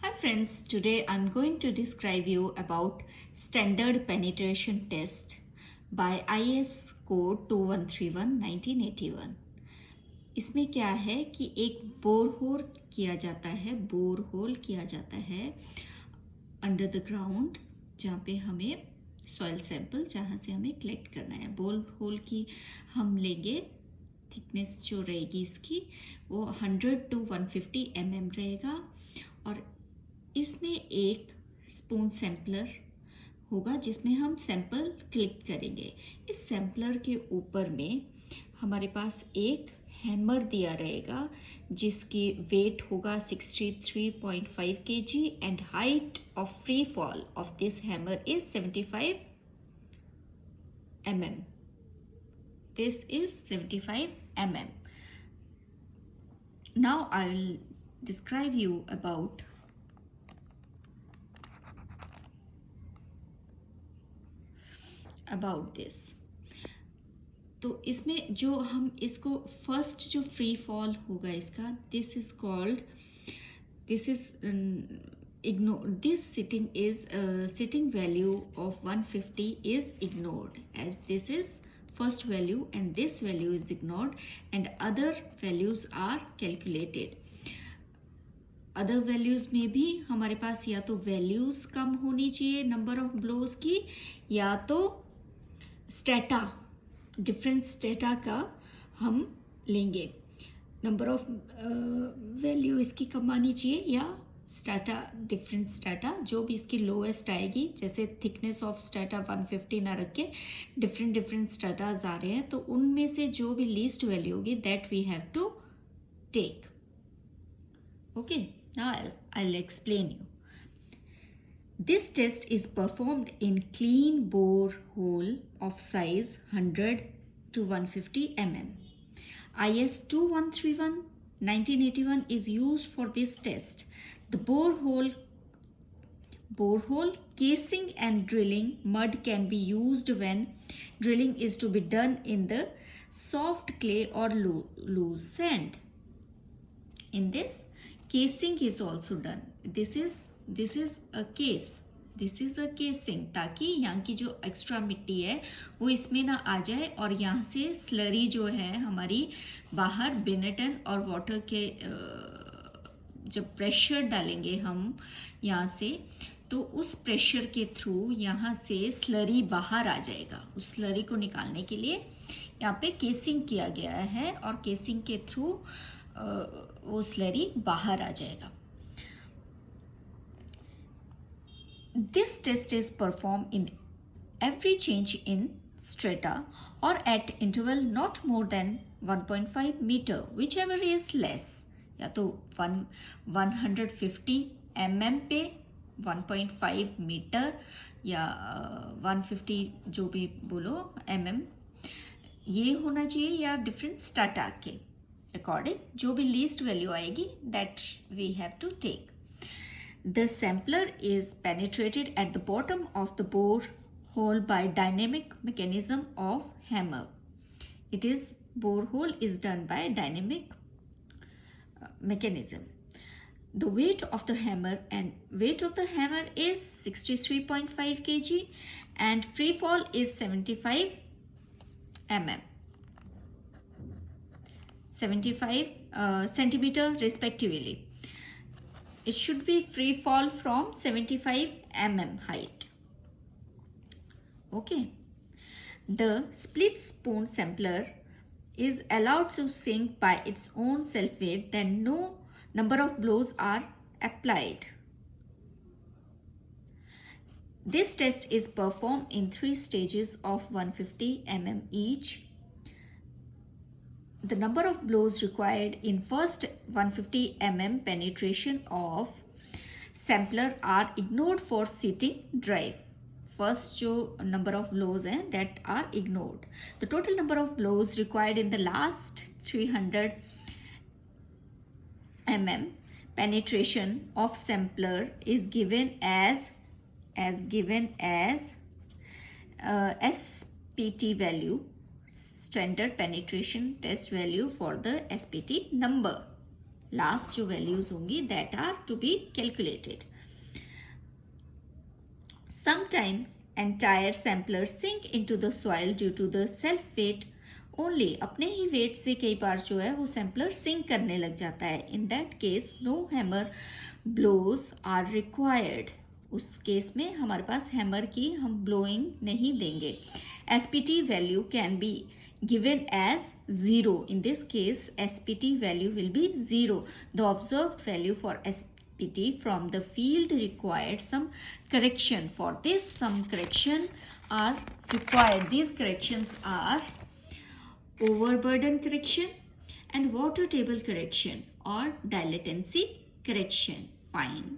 Hi friends, today I'm going to describe you about standard penetration test by IS code 2131 1981. इसमें क्या है कि एक बोरहोल किया जाता है अंडर द ग्राउंड, जहाँ पे हमें सॉइल सैंपल जहाँ से हमें कलेक्ट करना है। बोरहोल की हम लेंगे, थिकनेस जो रहेगी इसकी वो 100 to 150 mm रहेगा और इसमें एक स्पून सैम्पलर होगा जिसमें हम सैंपल क्लिक करेंगे। इस सैंपलर के ऊपर में हमारे पास एक हैमर दिया रहेगा जिसकी वेट होगा 63.5 kg and height of free fall of this hammer is 75 mm. This is 75 mm. Now I will describe you about this. तो इसमें जो हम इसको फर्स्ट जो फ्री फॉल होगा इसका, this is called, this is ignore, this sitting value of 150 is ignored as this is first value and this value is ignored and other values are calculated. Other values में भी हमारे पास या तो values कम होनी चाहिए number of blows की, या तो स्टेटा, डिफरेंट स्टेटा का हम लेंगे। नंबर ऑफ वैल्यू इसकी कम आनी चाहिए या स्टेटा, डिफरेंट स्टेटा जो भी इसकी लोएस्ट आएगी, जैसे थिकनेस ऑफ स्टेटा 150 ना रख के डिफरेंट स्टेटाज आ रहे हैं, तो उनमें से जो भी लीस्ट वैल्यू होगी that we have to take. Okay, now I'll explain you. This test is performed in clean bore hole of size 100 to 150 mm. IS 2131 1981 is used for this test. The borehole casing and drilling mud can be used when drilling is to be done in the soft clay or loose sand. In this, casing is also done. This is a case. This is a casing, ताकि यहाँ की जो extra मिट्टी है वो इसमें ना आ जाए और यहाँ से स्लरी जो है हमारी बाहर बिनेटन और वाटर के जब प्रेशर डालेंगे हम यहाँ से, तो उस प्रेशर के थ्रू यहाँ से स्लरी बाहर आ जाएगा। उस स्लरी को निकालने के लिए यहाँ पे केसिंग किया गया है और केसिंग के थ्रू वो स्लरी बाहर आ जाएगा। This test is performed in every change in strata or at interval not more than 1.5 meter, whichever is less. या तो 150 mm पे 1.5 मीटर या 150 जो भी बोलो mm ये होना चाहिए, या डिफरेंट स्टाटा के अकॉर्डिंग जो भी लीस्ट वैल्यू आएगी that we have to take. The sampler is penetrated at the bottom of the borehole by dynamic mechanism of hammer. Borehole is done by dynamic mechanism. The weight of the hammer is 63.5 kg and free fall is 75 mm. 75 centimeter respectively. It should be free fall from 75 mm height. Okay. The split spoon sampler is allowed to sink by its own self weight, then no number of blows are applied. This test is performed in 3 stages of 150 mm each. The number of blows required in first 150 mm penetration of sampler are ignored for sitting drive. First जो number of blows हैं that are ignored. The total number of blows required in the last 300 mm penetration of sampler is given as SPT value, standard penetration test value for the SPT number. Last जो values होंगी that are to be calculated. Sometime entire sampler sink into the soil due to the self weight only. अपने ही wait से कई बार जो है वो sampler sink करने लग जाता है. In that case no hammer blows are required. उस केस में हमारे पास हैमर की हम ब्लोइंग नहीं देंगे. SPT value can be given as 0. In this case SPT value will be 0. The observed value for SPT from the field required some correction. For this some correction are required. These corrections are overburden correction and water table correction or dilatancy correction, fine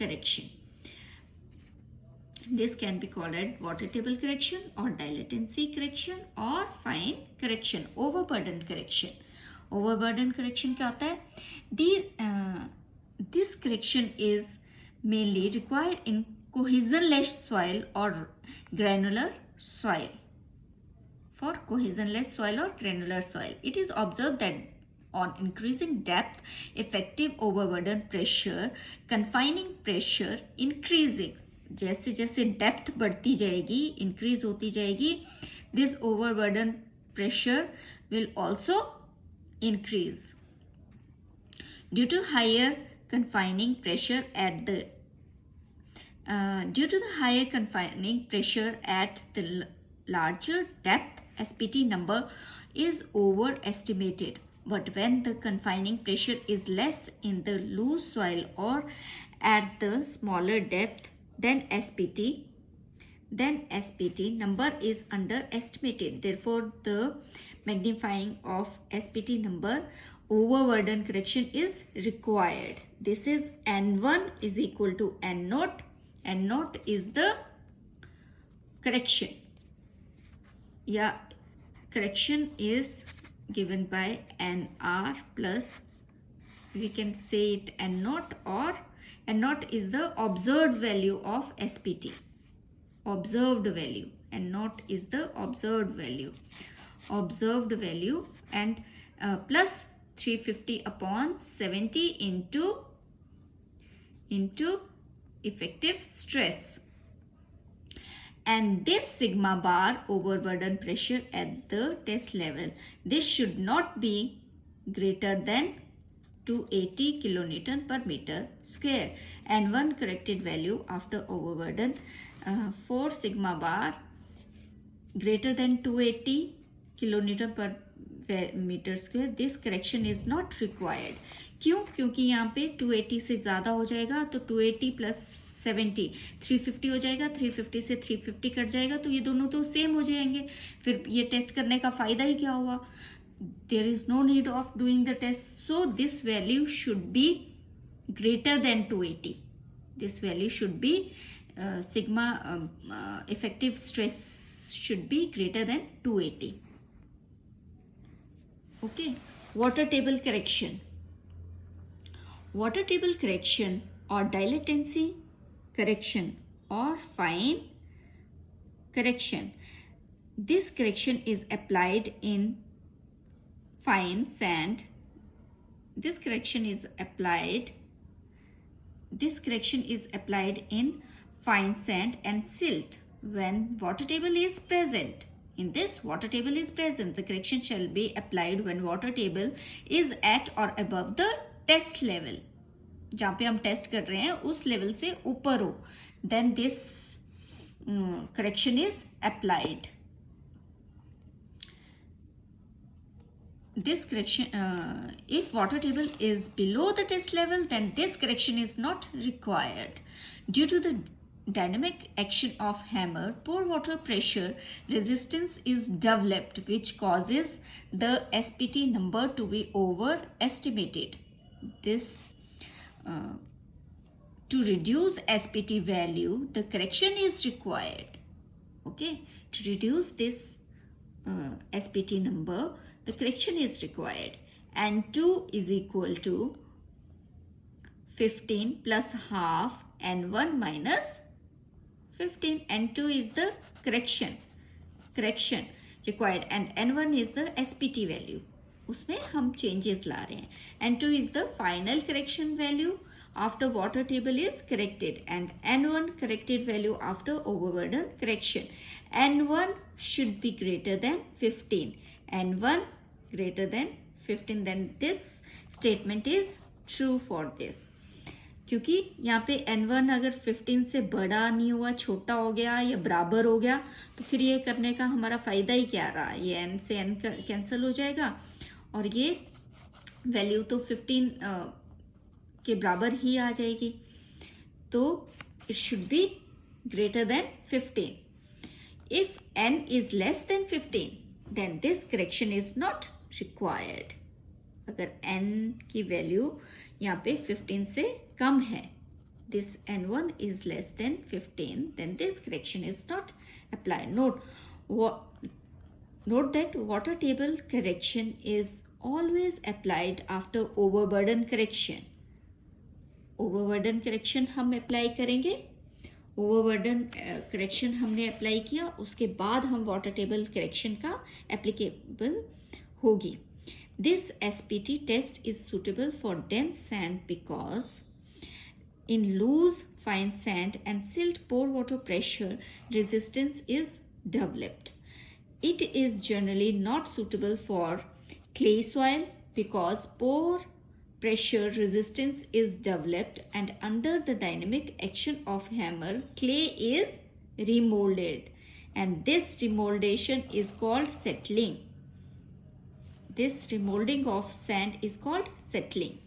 correction. This can be called as water table correction or dilatancy correction or fine correction. Overburden correction. Overburden correction क्या होता है? This correction is mainly required in cohesionless soil or granular soil. For cohesionless soil or granular soil, it is observed that on increasing depth, effective overburden pressure, confining pressure increasing. जैसे जैसे depth बढ़ती जाएगी, increase होती जाएगी, this overburden pressure will also increase due to higher confining pressure at the due to the higher confining pressure at the larger depth, SPT number is overestimated. But when the confining pressure is less in the loose soil or at the smaller depth, then SPT number is underestimated. Therefore, the magnifying of SPT number overburden correction is required. This is N1 is equal to N naught. N naught is the correction. Yeah, correction is given by NR plus, we can say it N naught, or N naught is the observed value of SPT. Observed value. N naught is the observed value. Observed value and plus 350 upon 70 into effective stress. And this sigma bar overburden pressure at the test level. This should not be greater than 280 kilonewton per meter square. And one corrected value after overburden for sigma bar greater than 280 kilonewton per meter square. This correction is not required. क्यों? क्योंकि यहाँ पे 280 से ज़्यादा हो जाएगा तो 280 plus 70 350 हो जाएगा, 350 से 350 कट जाएगा तो ये दोनों तो सेम हो जाएंगे. फिर ये टेस्ट करने का फ़ायदा ही क्या हुआ? There is no need of doing the test. So this value should be greater than 280. This value should be sigma effective stress should be greater than 280. Okay. Water table correction. Water table correction or dilatancy correction or fine correction. This correction is applied in fine sand. This correction is applied in fine sand and silt when water table is present. In this, water table is present. The correction shall be applied when water table is at or above the test level. जहाँ पे हम test कर रहे हैं उस level से ऊपर हो, then this correction is applied. This correction, if water table is below the test level, then this correction is not required. Due to the dynamic action of hammer, poor water pressure resistance is developed, which causes the SPT number to be overestimated. This to reduce SPT value, the correction is required. Okay, to reduce this SPT number, the correction is required. N2 is equal to 15 plus half N1 minus 15. N2 is the correction required and N1 is the SPT value. उसमें हम changes ला रहे हैं. N2 is the final correction value after water table is corrected, and N1 corrected value after overburden correction. N1 should be greater than 15. N1 greater than 15. Then this statement is true for this. क्योंकि यहाँ पे N1 अगर 15 से बड़ा नहीं हुआ, छोटा हो गया या बराबर हो गया, तो फिर ये करने का हमारा फ़ायदा ही क्या रहा. ये N से N कैंसिल हो जाएगा और ये वैल्यू तो 15 के बराबर ही आ जाएगी. तो it should be greater than 15. If N is less than 15, then this correction is not required. अगर N की वैल्यू यहाँ पे 15 से कम है, this N1 is less than 15, then this correction is not applied. Note that water table correction is always applied after overburden correction. Overburden correction हम apply करेंगे. Overburden correction हमने apply किया, उसके बाद हम वाटर टेबल करेक्शन का applicable होगी. This SPT test is suitable for dense sand because in loose fine sand and silt pore water pressure resistance is developed. It is generally not suitable for clay soil because pore pressure resistance is developed, and under the dynamic action of hammer clay is remolded, and this remoldation is called settling. This remolding of sand is called settling.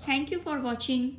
Thank you for watching.